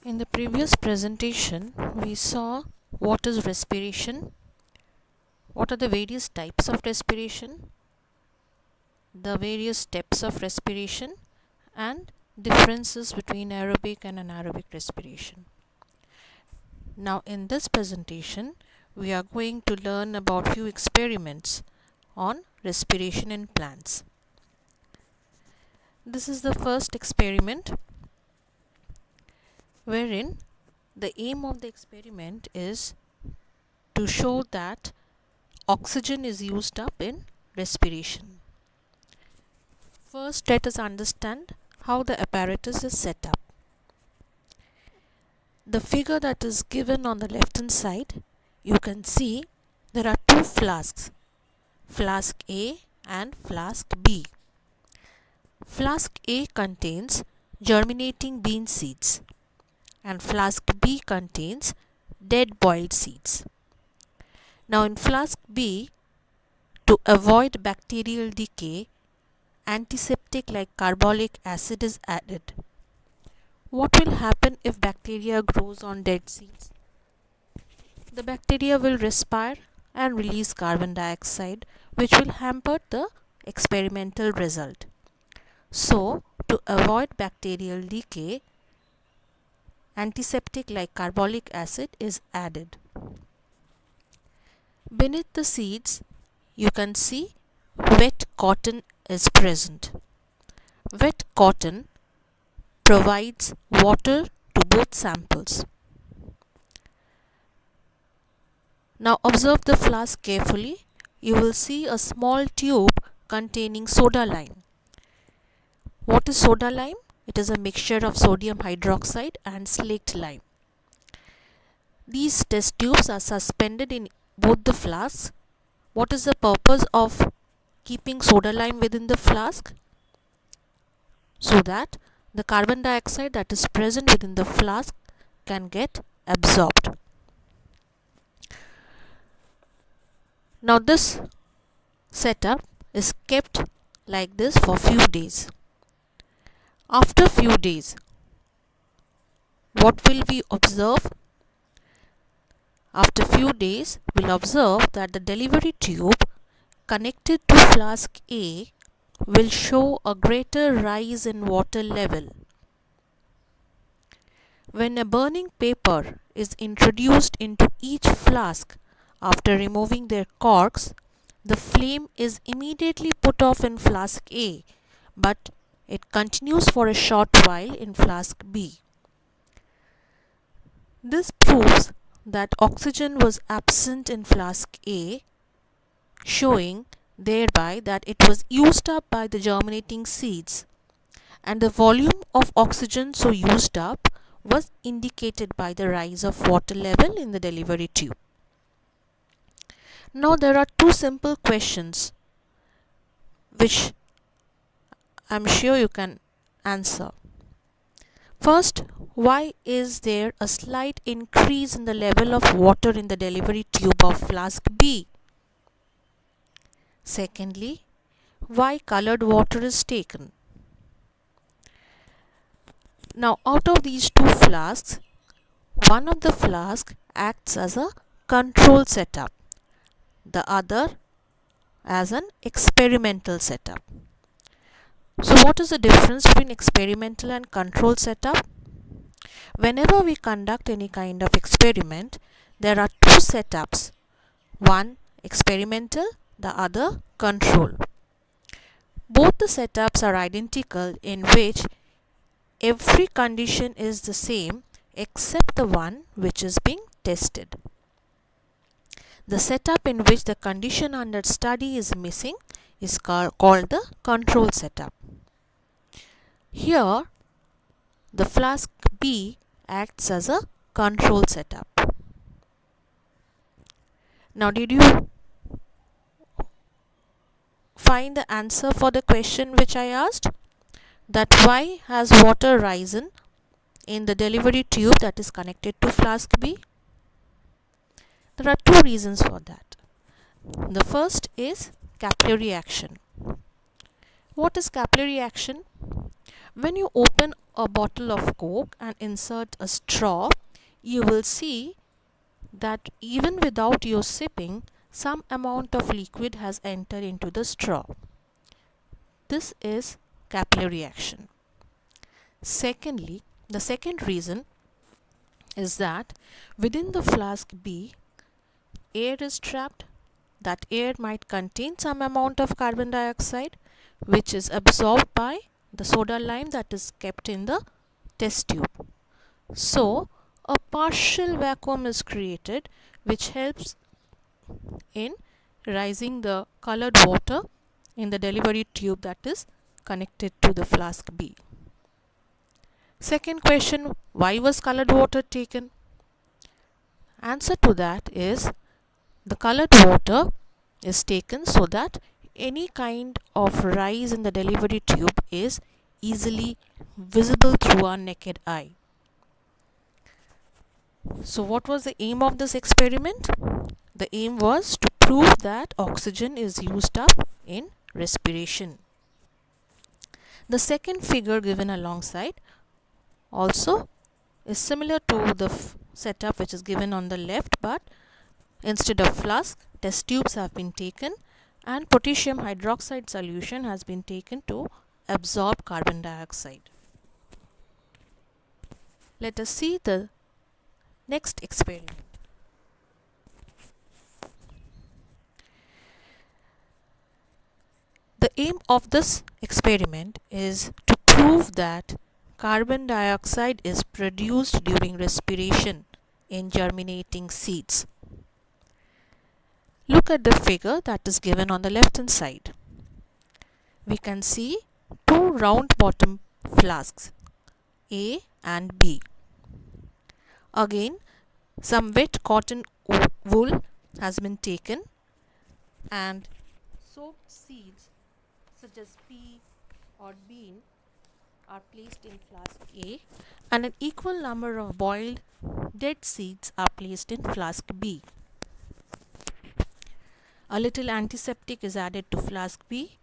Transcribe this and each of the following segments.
In the previous presentation, we saw what is respiration, what are the various types of respiration, the various steps of respiration, and differences between aerobic and anaerobic respiration. Now, in this presentation, we are going to learn about few experiments on respiration in plants. This is the first experiment, wherein the aim of the experiment is to show that oxygen is used up in respiration. First, let us understand how the apparatus is set up. The figure that is given on the left hand side, you can see there are two flasks, flask A and flask B. Flask A contains germinating bean seeds and flask B contains dead boiled seeds. Now in flask B, to avoid bacterial decay, antiseptic like carbolic acid is added. What will happen if bacteria grows on dead seeds? The bacteria will respire and release carbon dioxide, which will hamper the experimental result. So, to avoid bacterial decay, antiseptic like carbolic acid is added. Beneath the seeds, you can see wet cotton is present. Wet cotton provides water to both samples. Now observe the flask carefully. You will see a small tube containing soda lime. What is soda lime? It is a mixture of sodium hydroxide and slaked lime. These test tubes are suspended in both the flasks. What is the purpose of keeping soda lime within the flask? So that the carbon dioxide that is present within the flask can get absorbed. Now this setup is kept like this for few days. After few days, what will we observe? After few days, we will observe that the delivery tube connected to flask A will show a greater rise in water level. When a burning paper is introduced into each flask after removing their corks, the flame is immediately put off in flask A, but it continues for a short while in flask B. This proves that oxygen was absent in flask A, showing thereby that it was used up by the germinating seeds, and the volume of oxygen so used up was indicated by the rise of water level in the delivery tube. Now there are two simple questions which I am sure you can answer. First, why is there a slight increase in the level of water in the delivery tube of flask B? Secondly, why colored water is taken? Now out of these two flasks, one of the flasks acts as a control setup, the other as an experimental setup. So what is the difference between experimental and control setup? Whenever we conduct any kind of experiment, there are two setups, one experimental, the other control. Both the setups are identical, in which every condition is the same except the one which is being tested. The setup in which the condition under study is missing is called the control setup. Here, the flask B acts as a control setup. Now, did you find the answer for the question which I asked? That why has water risen in the delivery tube that is connected to flask B? There are two reasons for that. The first is capillary action. What is capillary action? When you open a bottle of Coke and insert a straw, you will see that even without your sipping, some amount of liquid has entered into the straw. This is capillary action. Secondly, the second reason is that within the flask B, air is trapped. That air might contain some amount of carbon dioxide, which is absorbed by the soda lime that is kept in the test tube. So, a partial vacuum is created, which helps in rising the colored water in the delivery tube that is connected to the flask B. Second question, why was colored water taken? Answer to that is the colored water is taken so that any kind of rise in the delivery tube is easily visible through our naked eye. So what was the aim of this experiment? The aim was to prove that oxygen is used up in respiration. The second figure given alongside also is similar to the setup which is given on the left, but instead of flask, test tubes have been taken and potassium hydroxide solution has been taken to absorb carbon dioxide. Let us see the next experiment. The aim of this experiment is to prove that carbon dioxide is produced during respiration in germinating seeds. Look at the figure that is given on the left hand side. We can see two round bottom flasks, A and B. Again, some wet cotton wool has been taken and soaked seeds such as pea or bean are placed in flask A and an equal number of boiled dead seeds are placed in flask B. A little antiseptic is added to flask B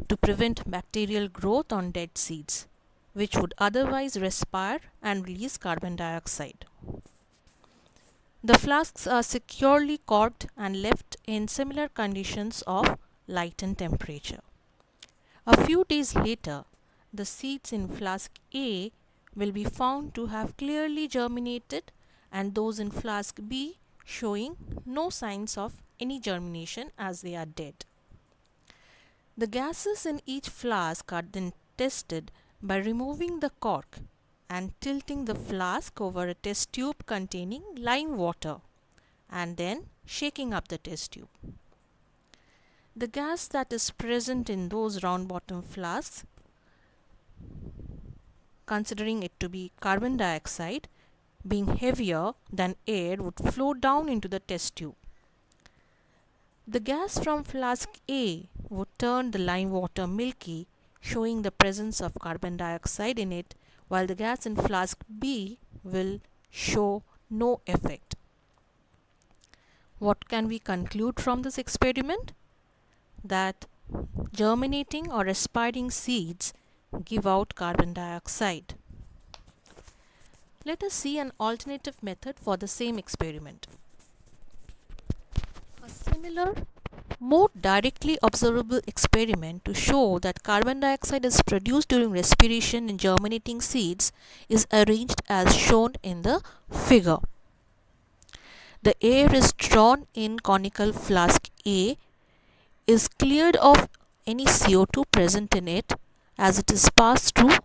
to prevent bacterial growth on dead seeds, which would otherwise respire and release carbon dioxide. The flasks are securely corked and left in similar conditions of light and temperature. A few days later, the seeds in flask A will be found to have clearly germinated and those in flask B showing no signs of any germination as they are dead. The gases in each flask are then tested by removing the cork and tilting the flask over a test tube containing lime water and then shaking up the test tube. The gas that is present in those round bottom flasks, considering it to be carbon dioxide, being heavier than air, would flow down into the test tube. The gas from flask A would turn the lime water milky, showing the presence of carbon dioxide in it, while the gas in flask B will show no effect. What can we conclude from this experiment? That germinating or aspiring seeds give out carbon dioxide. Let us see an alternative method for the same experiment. A similar, more directly observable experiment to show that carbon dioxide is produced during respiration in germinating seeds is arranged as shown in the figure. The air is drawn in conical flask A, is cleared of any CO2 present in it as it is passed through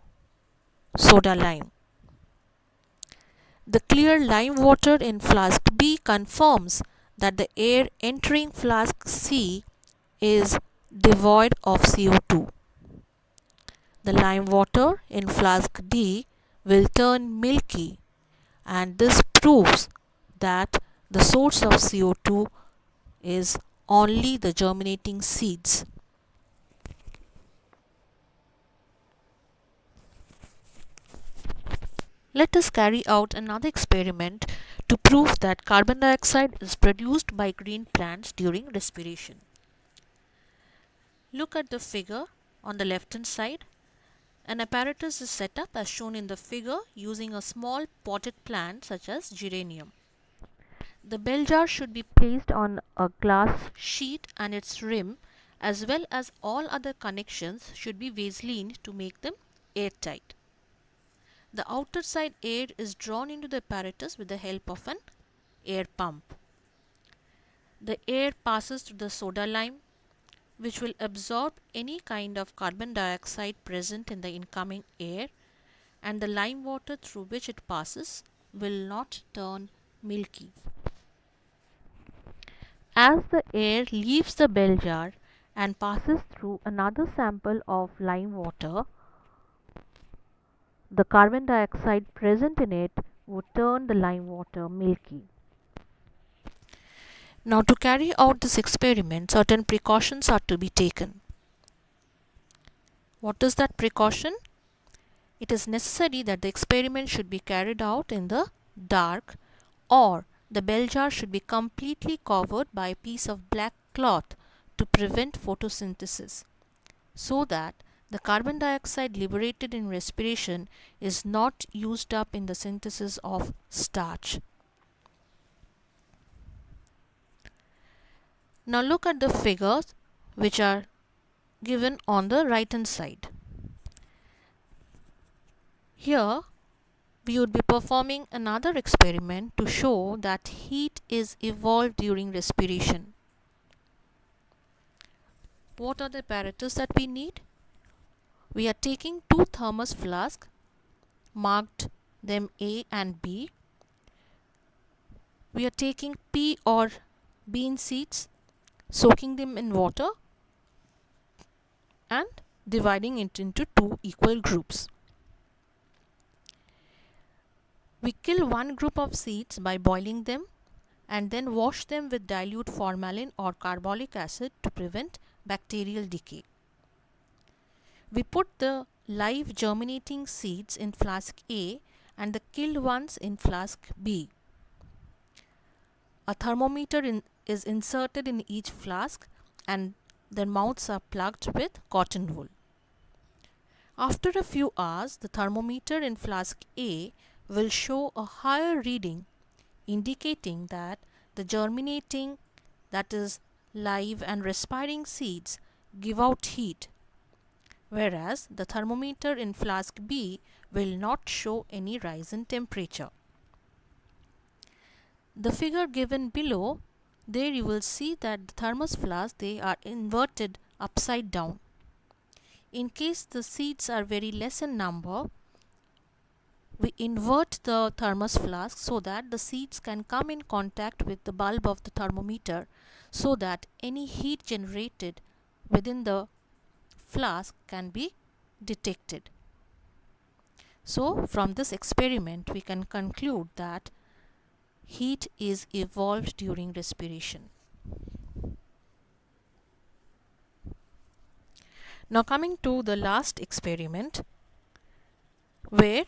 soda lime. The clear lime water in flask B confirms that the air entering flask C is devoid of CO2. The lime water in flask D will turn milky, and this proves that the source of CO2 is only the germinating seeds. Let us carry out another experiment to prove that carbon dioxide is produced by green plants during respiration. Look at the figure on the left hand side. An apparatus is set up as shown in the figure using a small potted plant such as geranium. The bell jar should be placed on a glass sheet and its rim as well as all other connections should be vaselined to make them airtight. The outer side air is drawn into the apparatus with the help of an air pump. The air passes through the soda lime, which will absorb any kind of carbon dioxide present in the incoming air, and the lime water through which it passes will not turn milky. As the air leaves the bell jar and passes through another sample of lime water, the carbon dioxide present in it would turn the lime water milky. Now, to carry out this experiment, certain precautions are to be taken. What is that precaution? It is necessary that the experiment should be carried out in the dark, or the bell jar should be completely covered by a piece of black cloth to prevent photosynthesis, so that the carbon dioxide liberated in respiration is not used up in the synthesis of starch. Now look at the figures which are given on the right hand side. Here we would be performing another experiment to show that heat is evolved during respiration. What are the apparatus that we need? We are taking two thermos flasks, marked them A and B. We are taking pea or bean seeds, soaking them in water and dividing it into two equal groups. We kill one group of seeds by boiling them and then wash them with dilute formalin or carbolic acid to prevent bacterial decay. We put the live germinating seeds in flask A and the killed ones in flask B. A thermometer is inserted in each flask and their mouths are plugged with cotton wool. After a few hours, the thermometer in flask A will show a higher reading, indicating that the germinating, that is live and respiring seeds, give out heat, whereas the thermometer in flask B will not show any rise in temperature. The figure given below, there you will see that the thermos flasks, they are inverted upside down. In case the seeds are very less in number, we invert the thermos flask so that the seeds can come in contact with the bulb of the thermometer, so that any heat generated within the flask can be detected. So from this experiment we can conclude that heat is evolved during respiration. Now coming to the last experiment, where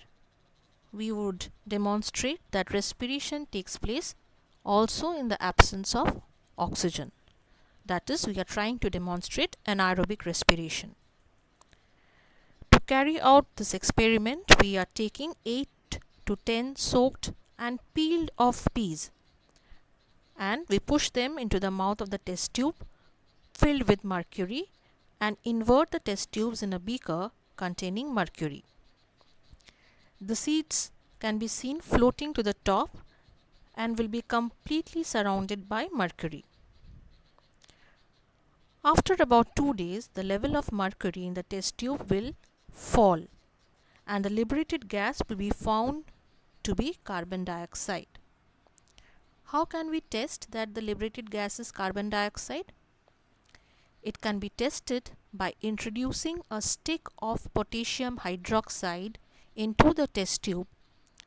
we would demonstrate that respiration takes place also in the absence of oxygen. That is, we are trying to demonstrate anaerobic respiration. To carry out this experiment, we are taking 8 to 10 soaked and peeled off peas, and we push them into the mouth of the test tube filled with mercury and invert the test tubes in a beaker containing mercury. The seeds can be seen floating to the top and will be completely surrounded by mercury. After about 2 days, the level of mercury in the test tube will fall and the liberated gas will be found to be carbon dioxide. How can we test that the liberated gas is carbon dioxide? It can be tested by introducing a stick of potassium hydroxide into the test tube,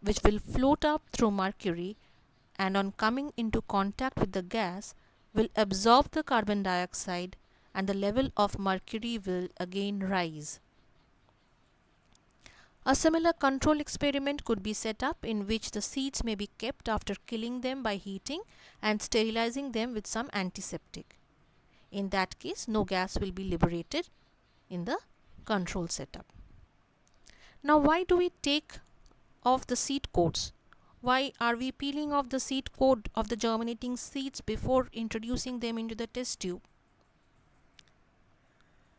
which will float up through mercury and on coming into contact with the gas will absorb the carbon dioxide and the level of mercury will again rise. A similar control experiment could be set up in which the seeds may be kept after killing them by heating and sterilizing them with some antiseptic. In that case, no gas will be liberated in the control setup. Now, why do we take off the seed coats? Why are we peeling off the seed coat of the germinating seeds before introducing them into the test tube?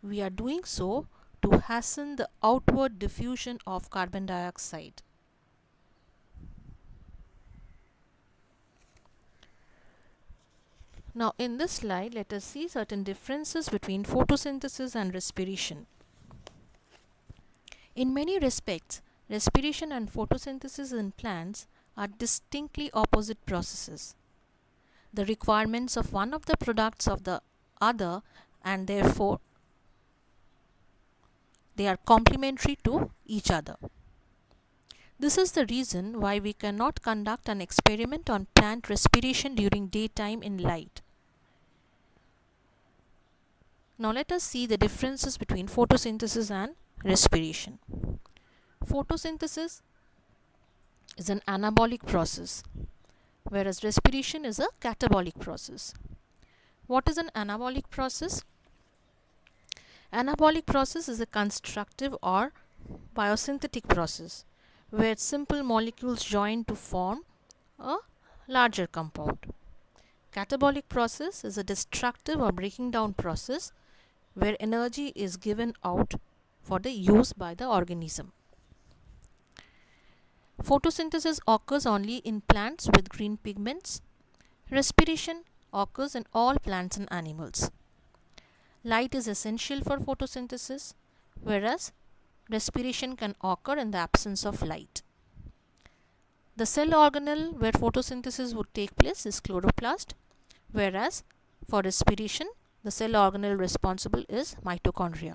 We are doing so to hasten the outward diffusion of carbon dioxide. Now, in this slide, let us see certain differences between photosynthesis and respiration. In many respects, respiration and photosynthesis in plants are distinctly opposite processes. The requirements of one of the products of the other, and therefore they are complementary to each other. This is the reason why we cannot conduct an experiment on plant respiration during daytime in light. Now let us see the differences between photosynthesis and respiration. Photosynthesis is an anabolic process, whereas respiration is a catabolic process. What is an anabolic process? Anabolic process is a constructive or biosynthetic process where simple molecules join to form a larger compound. Catabolic process is a destructive or breaking down process where energy is given out for the use by the organism. Photosynthesis occurs only in plants with green pigments. Respiration occurs in all plants and animals. Light is essential for photosynthesis, whereas respiration can occur in the absence of light. The cell organelle where photosynthesis would take place is chloroplast, whereas for respiration, the cell organelle responsible is mitochondria.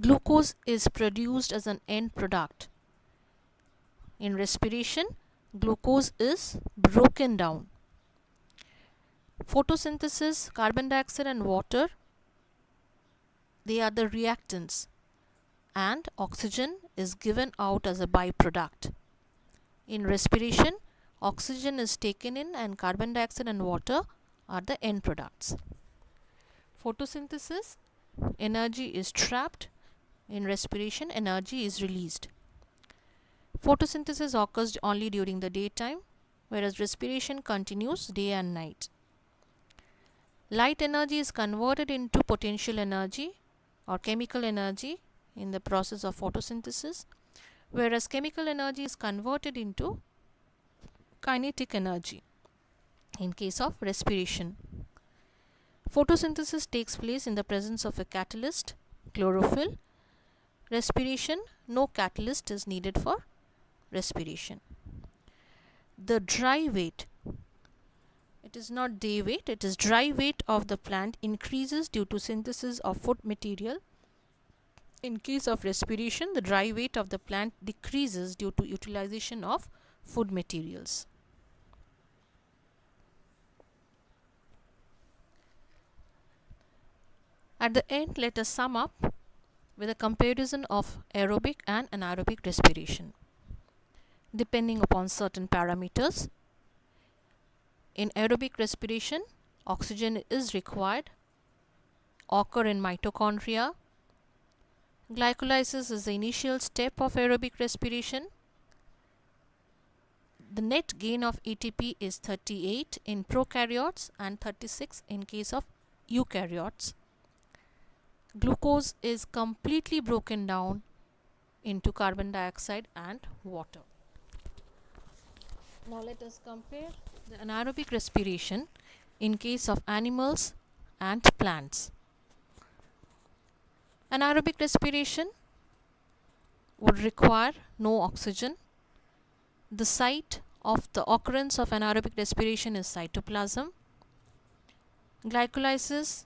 Glucose is produced as an end product. In respiration, glucose is broken down. Photosynthesis, carbon dioxide and water, they are the reactants, and oxygen is given out as a byproduct. In respiration, oxygen is taken in and carbon dioxide and water are the end products. Photosynthesis, energy is trapped. In respiration, energy is released. Photosynthesis occurs only during the daytime, whereas respiration continues day and night. Light energy is converted into potential energy or chemical energy in the process of photosynthesis, whereas chemical energy is converted into kinetic energy in case of respiration. Photosynthesis takes place in the presence of a catalyst, chlorophyll. Respiration, no catalyst is needed for respiration. The dry weight, it is not day weight, it is dry weight of the plant increases due to synthesis of food material. In case of respiration, the dry weight of the plant decreases due to utilization of food materials. At the end, let us sum up with a comparison of aerobic and anaerobic respiration. Depending upon certain parameters, in aerobic respiration, oxygen is required, occur in mitochondria. Glycolysis is the initial step of aerobic respiration. The net gain of ATP is 38 in prokaryotes and 36 in case of eukaryotes. Glucose is completely broken down into carbon dioxide and water. Now let us compare the anaerobic respiration in case of animals and plants. Anaerobic respiration would require no oxygen. The site of the occurrence of anaerobic respiration is cytoplasm. Glycolysis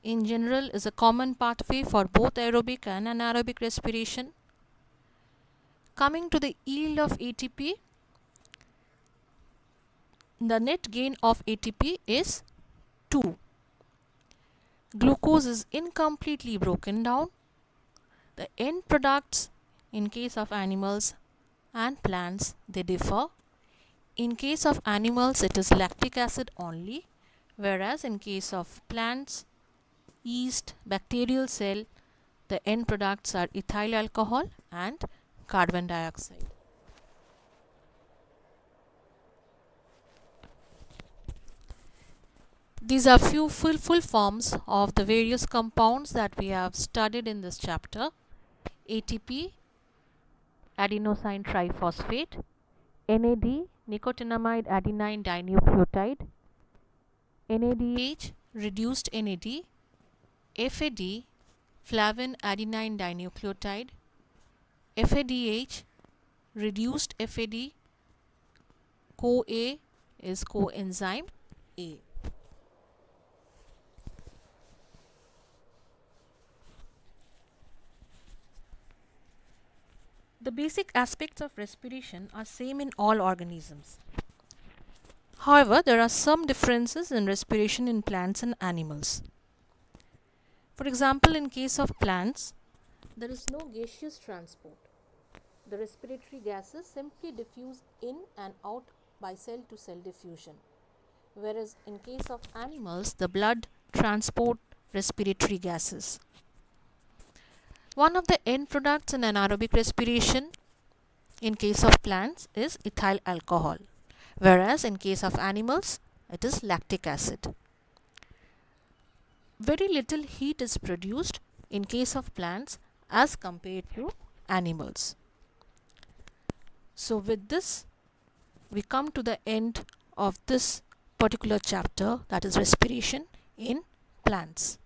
in general is a common pathway for both aerobic and anaerobic respiration. Coming to the yield of ATP, the net gain of ATP is 2. Glucose is incompletely broken down. The end products in case of animals and plants, they differ. In case of animals, it is lactic acid only, whereas in case of plants, yeast, bacterial cell, The end products are ethyl alcohol and carbon dioxide. These are few full forms of the various compounds that we have studied in this chapter. ATP, adenosine triphosphate, NAD, nicotinamide adenine dinucleotide, NADH, reduced NAD, FAD, flavin adenine dinucleotide, FADH, reduced FAD, CoA is coenzyme A. The basic aspects of respiration are same in all organisms. However, there are some differences in respiration in plants and animals. For example, in case of plants, there is no gaseous transport. The respiratory gases simply diffuse in and out by cell-to-cell diffusion. Whereas in case of animals, the blood transport respiratory gases. One of the end products in anaerobic respiration in case of plants is ethyl alcohol, whereas in case of animals it is lactic acid. Very little heat is produced in case of plants as compared to animals. So with this we come to the end of this particular chapter, that is respiration in plants.